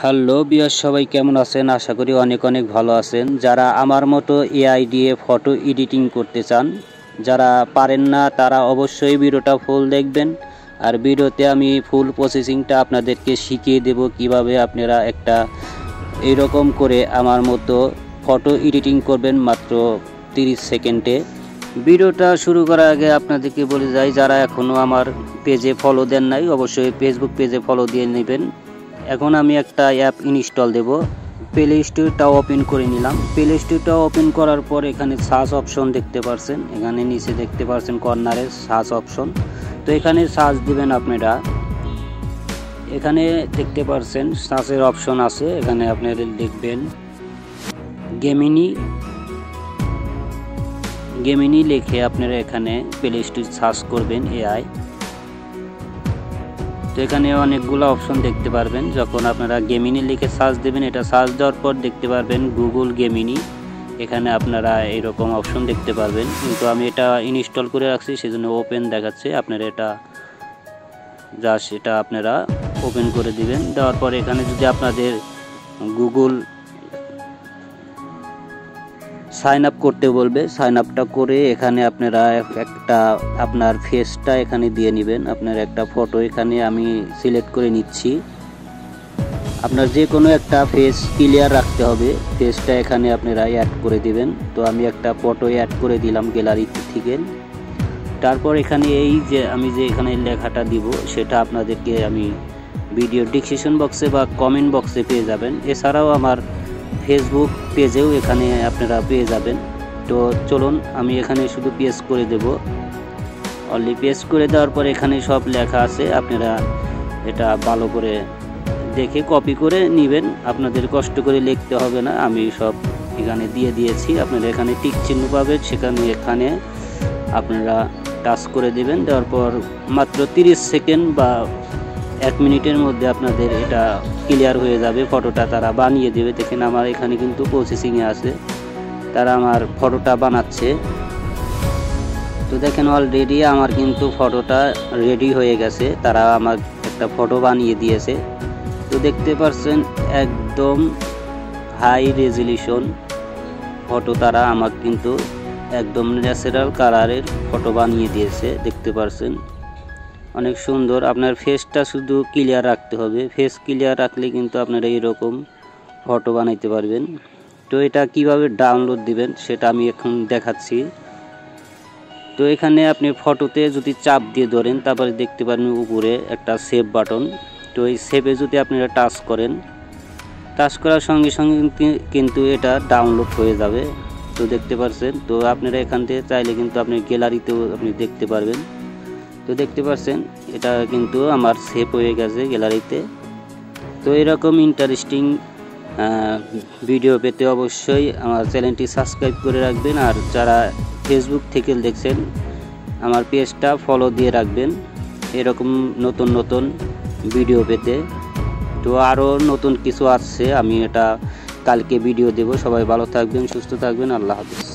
Hello বিয়ার, সবাই কেমন আছেন? আশা করি অনেক অনেক ভালো আছেন। যারা আমার মতো এআই দিয়ে ফটো এডিটিং করতে চান, যারা পারেন না, তারা অবশ্যই ভিডিওটা ফুল দেখবেন। আর ভিডিওতে আমি ফুল প্রসেসিংটা আপনাদেরকে শিখিয়ে দেব কিভাবে আপনারা একটা এইরকম করে আমার মতো ফটো এডিটিং করবেন মাত্র 30 সেকেন্ডে। ভিডিওটা শুরু করার আগে আপনাদেরকে বলে যাই, যারা এখনও আমার পেজে ফলো দেন নাই, অবশ্যই ফেসবুক পেজে ফলো দিয়ে নেবেন। এখন আমি একটা অ্যাপ ইনস্টল দেব। প্লে স্টোরটা ওপেন করে নিলাম। প্লে স্টোরটা ওপেন করার পর এখানে সার্চ অপশন দেখতে পাচ্ছেন, এখানে নিচে দেখতে পাচ্ছেন কর্নারে সার্চ অপশন। তো এখানে সার্চ দিবেন আপনারা। এখানে দেখতে পাচ্ছেন সার্চের অপশন আছে, এখানে আপনারা লিখবেন গেমিনি লিখে আপনারা এখানে প্লে স্টোর সার্চ করবেন এআই। তো এখানে অনেকগুলো অপশন দেখতে পারবেন। যখন আপনারা গেমিনি লিখে সার্চ দেবেন, এটা সার্চ দেওয়ার পর দেখতে পারবেন গুগল গেমিনি। এখানে আপনারা এরকম অপশন দেখতে পারবেন, কিন্তু আমি এটা ইনস্টল করে রাখছি সেজন্য ওপেন দেখাচ্ছে। আপনারা এটা জাস্ট এটা আপনারা ওপেন করে দিবেন। দেওয়ার পর এখানে যদি আপনাদের গুগল সাইন আপ করতে বলবে, সাইন আপটা করে এখানে আপনারা একটা আপনার ফেসটা এখানে দিয়ে নেবেন। আপনার একটা ফটো এখানে আমি সিলেক্ট করে নিচ্ছি। আপনার যে কোনো একটা ফেস ক্লিয়ার রাখতে হবে, ফেসটা এখানে আপনারা অ্যাড করে দিবেন। তো আমি একটা ফটো অ্যাড করে দিলাম গ্যালারি থেকে। তারপর এখানে এই যে আমি যে এখানে লেখাটা দিব, সেটা আপনাদেরকে আমি ভিডিও ডিসক্রিপশন বক্সে বা কমেন্ট বক্সে পেয়ে যাবেন। এছাড়াও আমার ফেসবুক পেজেও এখানে আপনারা পেয়ে যাবেন। তো চলুন আমি এখানে শুধু পেস্ট করে দেব। অনলি পেস্ট করে দেওয়ার পর এখানে সব লেখা আছে, আপনারা এটা ভালো করে দেখে কপি করে নেবেন। আপনাদের কষ্ট করে লিখতে হবে না, আমি সব এখানে দিয়ে দিয়েছি। আপনারা এখানে টিক চিহ্ন পাবেন, এখানে আপনারা টাচ করে দেবেন। দেওয়ার পর মাত্র 30 সেকেন্ড বা 1 মিনিটের মধ্যে আপনাদের এটা ক্লিয়ার হয়ে যাবে। ফটোটা তারা বানিয়ে দেবে। দেখেন আমার এখানে কিন্তু প্রসেসিংয়ে আছে, তারা আমার ফটোটা বানাচ্ছে। তো দেখেন অলরেডি আমার কিন্তু ফটোটা রেডি হয়ে গেছে, তারা আমার একটা ফটো বানিয়ে দিয়েছে। তো দেখতে পাচ্ছেন একদম হাই রেজলিউশন ফটো, তারা আমার কিন্তু একদম ন্যাচারাল কালারের ফটো বানিয়ে দিয়েছে। দেখতে পাচ্ছেন অনেক সুন্দর। আপনার ফেসটা শুধু ক্লিয়ার রাখতে হবে, ফেস ক্লিয়ার রাখলে কিন্তু আপনারা এরকম ফটো বানাইতে পারবেন। তো এটা কিভাবে ডাউনলোড দিবেন সেটা আমি এখন দেখাচ্ছি। তো এখানে আপনি ফটোতে যদি চাপ দিয়ে ধরেন, তারপরে দেখতে পারবেন উপরে একটা সেভ বাটন। তো এই সেভে যদি আপনারা টাচ করেন, টাচ করার সঙ্গে সঙ্গে কিন্তু এটা ডাউনলোড হয়ে যাবে। তো দেখতে পাচ্ছেন, তো আপনারা এখান থেকে চাইলে কিন্তু আপনি গ্যালারিতেও আপনি দেখতে পারবেন। তো দেখতে পাচ্ছেন এটা কিন্তু আমার সেভ হয়ে গেছে গ্যালারিতে। তো এরকম ইন্টারেস্টিং ভিডিও পেতে অবশ্যই আমার চ্যানেলটি সাবস্ক্রাইব করে রাখবেন। আর যারা ফেসবুক থেকে দেখছেন, আমার পেজটা ফলো দিয়ে রাখবেন এরকম নতুন নতুন ভিডিও পেতে। তো আরও নতুন কিছু আসছে, আমি এটা কালকে ভিডিও দেব। সবাই ভালো থাকবেন, সুস্থ থাকবেন। আল্লাহ হাফেজ।